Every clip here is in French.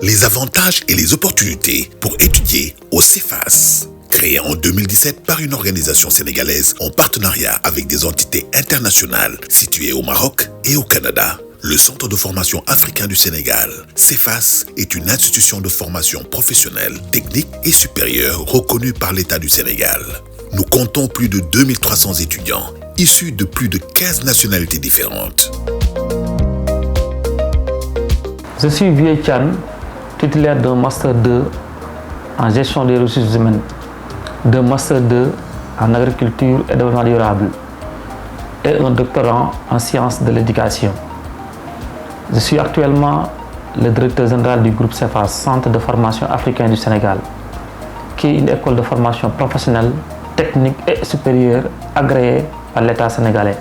les avantages et les opportunités pour étudier au CEFAS. Créé en 2017 par une organisation sénégalaise en partenariat avec des entités internationales situées au Maroc et au Canada, le Centre de formation africain du Sénégal, CEFAS, est une institution de formation professionnelle, technique et supérieure reconnue par l'État du Sénégal. Nous comptons plus de 2300 étudiants, issus de plus de 15 nationalités différentes. Je suis Vieux Chan, titulaire d'un Master 2 en gestion des ressources humaines, d'un Master 2 en agriculture et développement durable et un doctorat en sciences de l'éducation. Je suis actuellement le directeur général du groupe CEFAS, Centre de formation africain du Sénégal, qui est une école de formation professionnelle, technique et supérieure agréée par l'État sénégalais,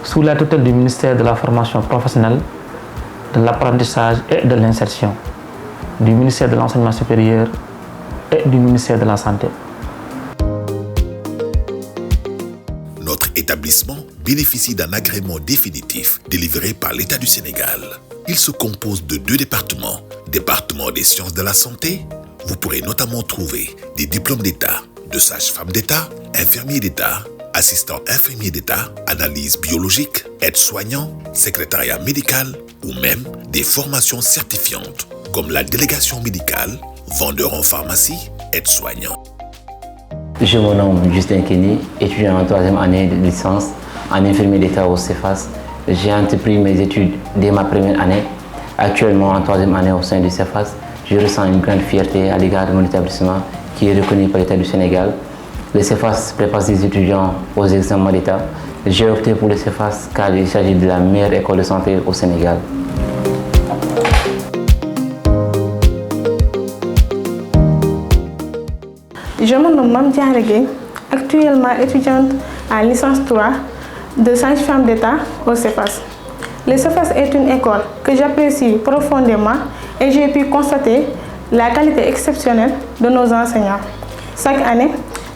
sous la tutelle du ministère de la formation professionnelle, de l'apprentissage et de l'insertion, du ministère de l'enseignement supérieur et du ministère de la Santé. Notre établissement bénéficie d'un agrément définitif délivré par l'État du Sénégal. Il se compose de 2 départements. Département des sciences de la santé, vous pourrez notamment trouver des diplômes d'État, de sage-femme d'État, infirmier d'État, assistant infirmier d'État, analyse biologique, aide-soignant, secrétariat médical ou même des formations certifiantes comme la délégation médicale, vendeur en pharmacie, aide-soignant. Je me nomme Justin Kenny, étudiant en 3e année de licence en infirmier d'État au CEFAS. J'ai entrepris mes études dès ma première année. Actuellement en 3e année au sein du CEFAS, je ressens une grande fierté à l'égard de mon établissement qui est reconnu par l'État du Sénégal. Le CEFAS prépare ses étudiants aux examens d'État. J'ai opté pour le CEFAS car il s'agit de la meilleure école de santé au Sénégal. Je me nomme Mame Diarra Gueye, actuellement étudiante en licence 3 de sage-femme d'État au CEFAS. Le CEFAS est une école que j'apprécie profondément et j'ai pu constater la qualité exceptionnelle de nos enseignants. Chaque année,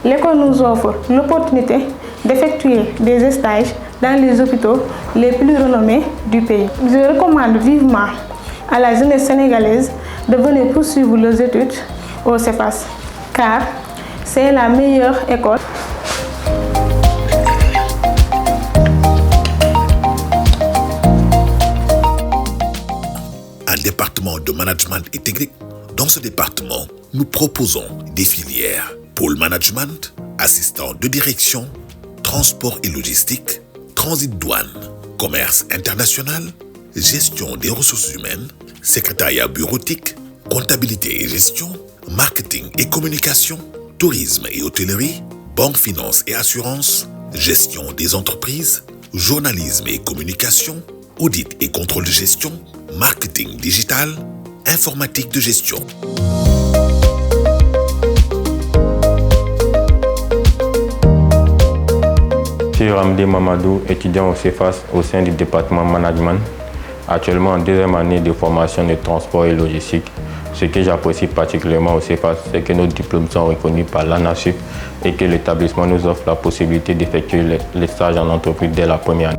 l'école nous offre l'opportunité d'effectuer des stages dans les hôpitaux les plus renommés du pays. Je recommande vivement à la jeunesse sénégalaise de venir poursuivre leurs études au CEFAS, car c'est la meilleure école. Un département de management et technique. Dans ce département, nous proposons des filières pôle management, assistant de direction, transport et logistique, transit douane, commerce international, gestion des ressources humaines, secrétariat bureautique, comptabilité et gestion, marketing et communication, tourisme et hôtellerie, banque, finance et assurance, gestion des entreprises, journalisme et communication, audit et contrôle de gestion, marketing digital, informatique de gestion. Je suis Ramdi Mamadou, étudiant au CEFAS au sein du département management, actuellement en 2e année de formation de transport et logistique. Ce que j'apprécie particulièrement au CEFAS, c'est que nos diplômes sont reconnus par l'ANASUP et que l'établissement nous offre la possibilité d'effectuer les stages en entreprise dès la première année.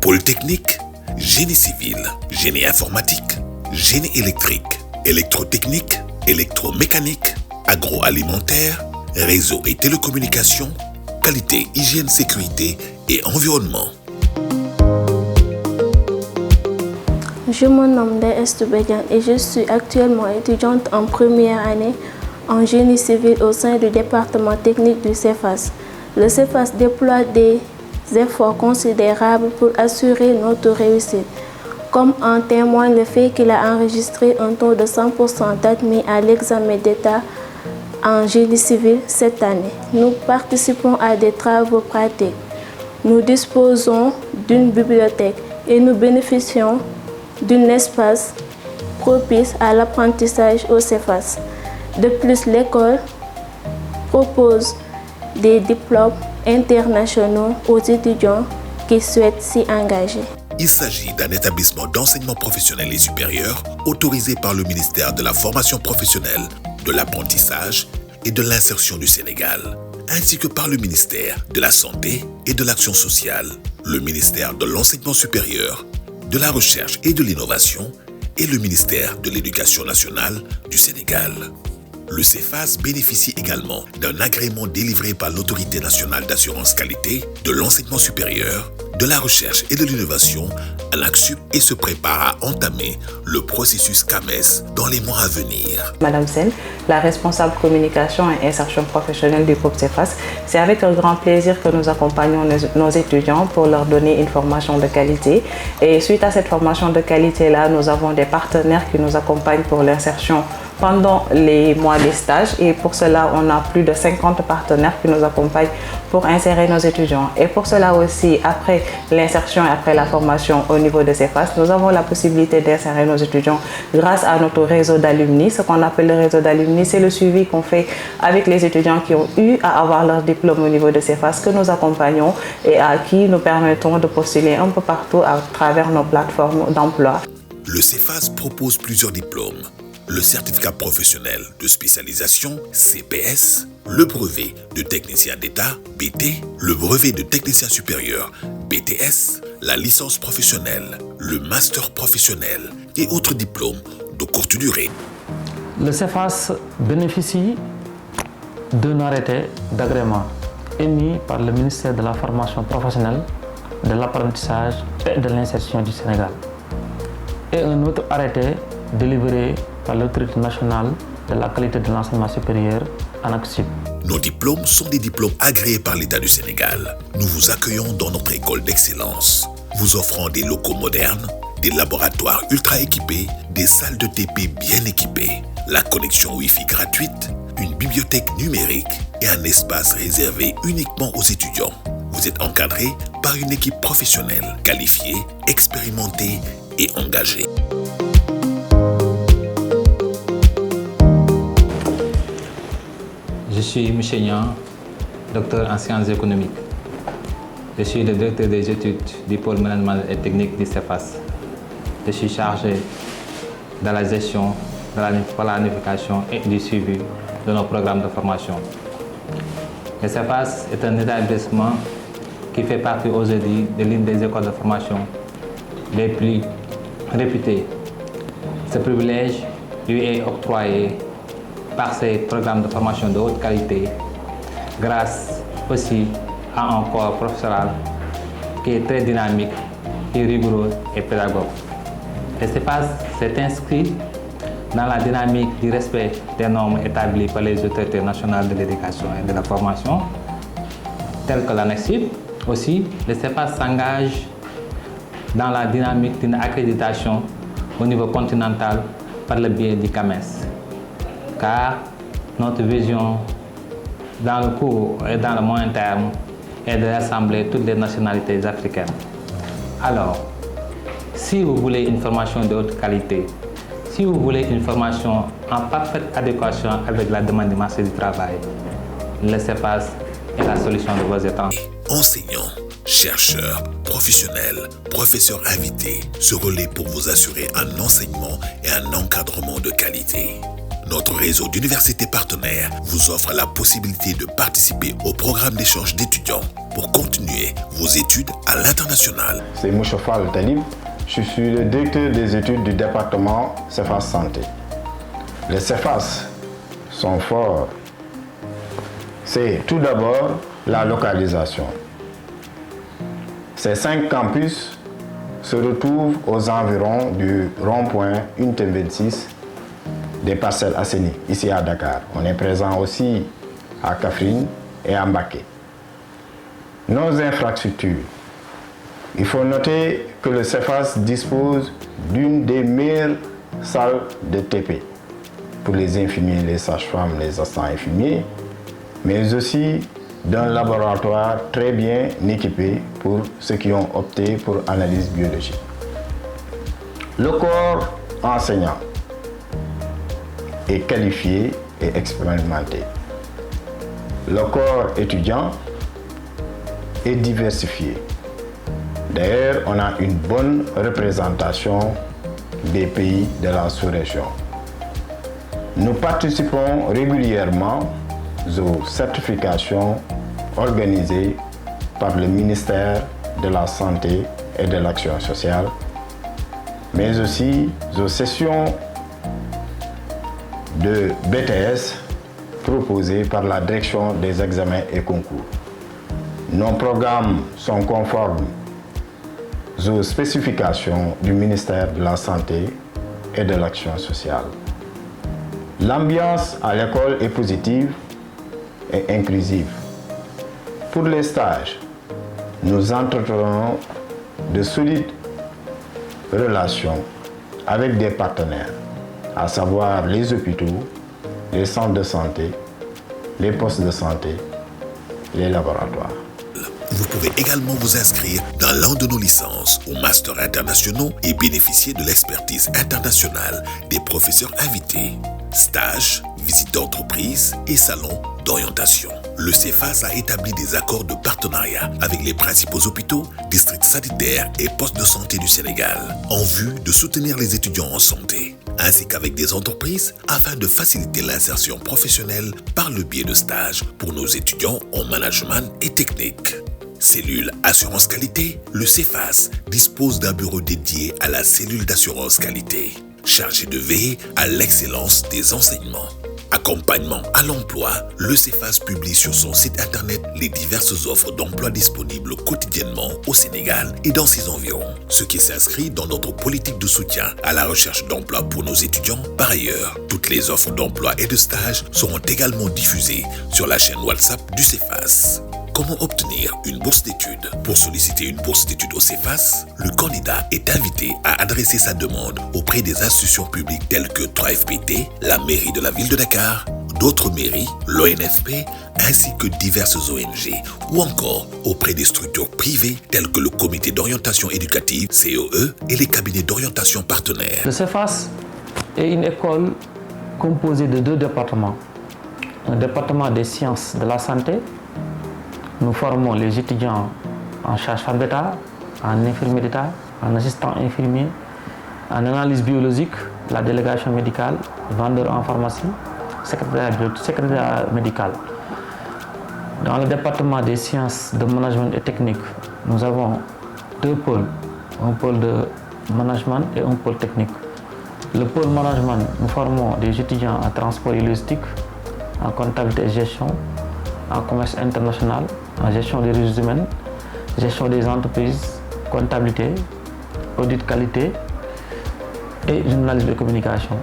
Polytechnique, génie civil, génie informatique, génie électrique, électrotechnique, électromécanique, agroalimentaire, réseau et télécommunications, qualité, hygiène, sécurité et environnement. Je me nomme Ndeye Estou Badiane et je suis actuellement étudiante en première année en génie civil au sein du département technique du CEFAS. Le CEFAS déploie des efforts considérables pour assurer notre réussite, comme en témoigne le fait qu'il a enregistré un taux de 100% d'admis à l'examen d'État en génie civil cette année. Nous participons à des travaux pratiques. Nous disposons d'une bibliothèque et nous bénéficions d'un espace propice à l'apprentissage au CEFAS. De plus, l'école propose des diplômes internationaux aux étudiants qui souhaitent s'y engager. Il s'agit d'un établissement d'enseignement professionnel et supérieur autorisé par le ministère de la formation professionnelle, de l'apprentissage et de l'insertion du Sénégal, ainsi que par le ministère de la Santé et de l'Action sociale, le ministère de l'Enseignement supérieur, de la Recherche et de l'Innovation, et le ministère de l'Éducation nationale du Sénégal. Le CEFAS bénéficie également d'un agrément délivré par l'Autorité nationale d'assurance qualité de l'enseignement supérieur, de la recherche et de l'innovation à l'ANAQ-Sup et se prépare à entamer le processus CAMES dans les mois à venir. Madame Sen, la responsable communication et insertion professionnelle du groupe CEFAS, c'est avec un grand plaisir que nous accompagnons nos étudiants pour leur donner une formation de qualité. Et suite à cette formation de qualité-là, nous avons des partenaires qui nous accompagnent pour l'insertion pendant les mois des stages et pour cela, on a plus de 50 partenaires qui nous accompagnent pour insérer nos étudiants. Et pour cela aussi, après l'insertion et après la formation au niveau de CEFAS, nous avons la possibilité d'insérer nos étudiants grâce à notre réseau d'alumni. Ce qu'on appelle le réseau d'alumni, c'est le suivi qu'on fait avec les étudiants qui ont eu à avoir leur diplôme au niveau de CEFAS, que nous accompagnons et à qui nous permettons de postuler un peu partout à travers nos plateformes d'emploi. Le CEFAS propose plusieurs diplômes. Le certificat professionnel de spécialisation CPS, le brevet de technicien d'État BT, le brevet de technicien supérieur BTS, la licence professionnelle, le master professionnel et autres diplômes de courte durée. Le CEFAS bénéficie d'un arrêté d'agrément émis par le ministère de la formation professionnelle, de l'apprentissage et de l'insertion du Sénégal et un autre arrêté délivré par l'Autorité nationale de la qualité de l'enseignement supérieur, ANAQ-Sup. Nos diplômes sont des diplômes agréés par l'État du Sénégal. Nous vous accueillons dans notre école d'excellence, vous offrant des locaux modernes, des laboratoires ultra équipés, des salles de TP bien équipées, la connexion Wi-Fi gratuite, une bibliothèque numérique et un espace réservé uniquement aux étudiants. Vous êtes encadré par une équipe professionnelle, qualifiée, expérimentée et engagée. Je suis M. Niang, docteur en sciences économiques. Je suis le directeur des études du pôle management et technique du CEFAS. Je suis chargé de la gestion, de la planification et du suivi de nos programmes de formation. Le CEFAS est un établissement qui fait partie aujourd'hui de l'une des écoles de formation les plus réputées. Ce privilège lui est octroyé par ces programmes de formation de haute qualité, grâce aussi à un corps professoral qui est très dynamique, et rigoureux et pédagogue. Le CEFAS s'est inscrit dans la dynamique du respect des normes établies par les autorités nationales de l'éducation et de la formation, telles que l'ANAQ-Sup. Aussi, le CEFAS s'engage dans la dynamique d'une accréditation au niveau continental par le biais du CAMES. Car notre vision dans le court et dans le moyen terme est de rassembler toutes les nationalités africaines. Alors, si vous voulez une formation de haute qualité, si vous voulez une formation en parfaite adéquation avec la demande du marché du travail, le CEFAS est la solution de vos attentes. Enseignants, chercheurs, professionnels, professeurs invités se relaient pour vous assurer un enseignement et un encadrement de qualité. Notre réseau d'universités partenaires vous offre la possibilité de participer au programme d'échange d'étudiants pour continuer vos études à l'international. C'est Mouchofal Talib, je suis le directeur des études du département CEFAS Santé. Les CEFAS sont forts. C'est tout d'abord la localisation. Ces 5 campus se retrouvent aux environs du rond-point Unité 26 des Parcelles Assainies, ici à Dakar. On est présent aussi à Kaffrine et à Mbacké. Nos infrastructures. Il faut noter que le CEFAS dispose d'une des meilleures salles de TP pour les infirmiers, les sages-femmes, les assistants infirmiers, mais aussi d'un laboratoire très bien équipé pour ceux qui ont opté pour analyse biologique. Le corps enseignant est qualifié et expérimenté. Le corps étudiant est diversifié. D'ailleurs, on a une bonne représentation des pays de la sous-région. Nous participons régulièrement aux certifications organisées par le ministère de la Santé et de l'Action sociale mais aussi aux sessions de BTS proposées par la direction des examens et concours. Nos programmes sont conformes aux spécifications du ministère de la Santé et de l'Action sociale. L'ambiance à l'école est positive et inclusive. Pour les stages, nous entretenons de solides relations avec des partenaires, à savoir les hôpitaux, les centres de santé, les postes de santé, les laboratoires. Vous pouvez également vous inscrire dans l'un de nos licences ou masters internationaux et bénéficier de l'expertise internationale des professeurs invités, stages, visites d'entreprise et salons d'orientation. Le CEFAS a établi des accords de partenariat avec les principaux hôpitaux, districts sanitaires et postes de santé du Sénégal en vue de soutenir les étudiants en santé, ainsi qu'avec des entreprises afin de faciliter l'insertion professionnelle par le biais de stages pour nos étudiants en management et technique. Cellule Assurance Qualité, le CEFAS dispose d'un bureau dédié à la cellule d'assurance qualité, chargé de veiller à l'excellence des enseignements. Accompagnement à l'emploi, le CEFAS publie sur son site internet les diverses offres d'emploi disponibles quotidiennement au Sénégal et dans ses environs, ce qui s'inscrit dans notre politique de soutien à la recherche d'emploi pour nos étudiants. Par ailleurs, toutes les offres d'emploi et de stage seront également diffusées sur la chaîne WhatsApp du CEFAS. Comment obtenir une bourse d'études? Pour solliciter une bourse d'études au CEFAS, le candidat est invité à adresser sa demande auprès des institutions publiques telles que 3FPT, la mairie de la ville de Dakar, d'autres mairies, l'ONFP, ainsi que diverses ONG, ou encore auprès des structures privées telles que le comité d'orientation éducative, COE, et les cabinets d'orientation partenaires. Le CEFAS est une école composée de 2 départements. Un département des sciences de la santé. Nous formons les étudiants en sage-femme d'État, en infirmier d'État, en assistant infirmier, en analyse biologique, la délégation médicale, vendeur en pharmacie, secrétaire médical. Dans le département des sciences de management et technique, nous avons 2 pôles, un pôle de management et un pôle technique. Le pôle management, nous formons des étudiants en transport et logistique, en comptabilité et gestion, en commerce international, en gestion des ressources humaines, gestion des entreprises, comptabilité, audit de qualité et journalisme de communication.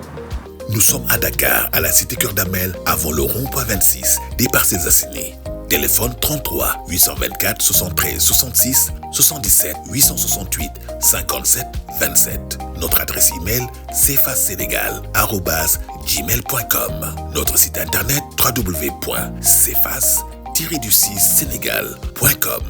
Nous sommes à Dakar, à la cité Cœur d'Amel, avant le rond-point 26, des Parcelles Assainies. Téléphone 33 824 73 66 77 868 57 27. Notre adresse email cefassénégal@gmail.com. Notre site internet www.cefas-sénégal.com.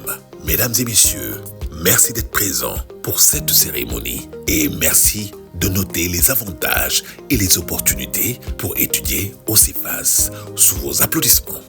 Mesdames et messieurs, merci d'être présents pour cette cérémonie et merci de noter les avantages et les opportunités pour étudier au CEFAS sous vos applaudissements.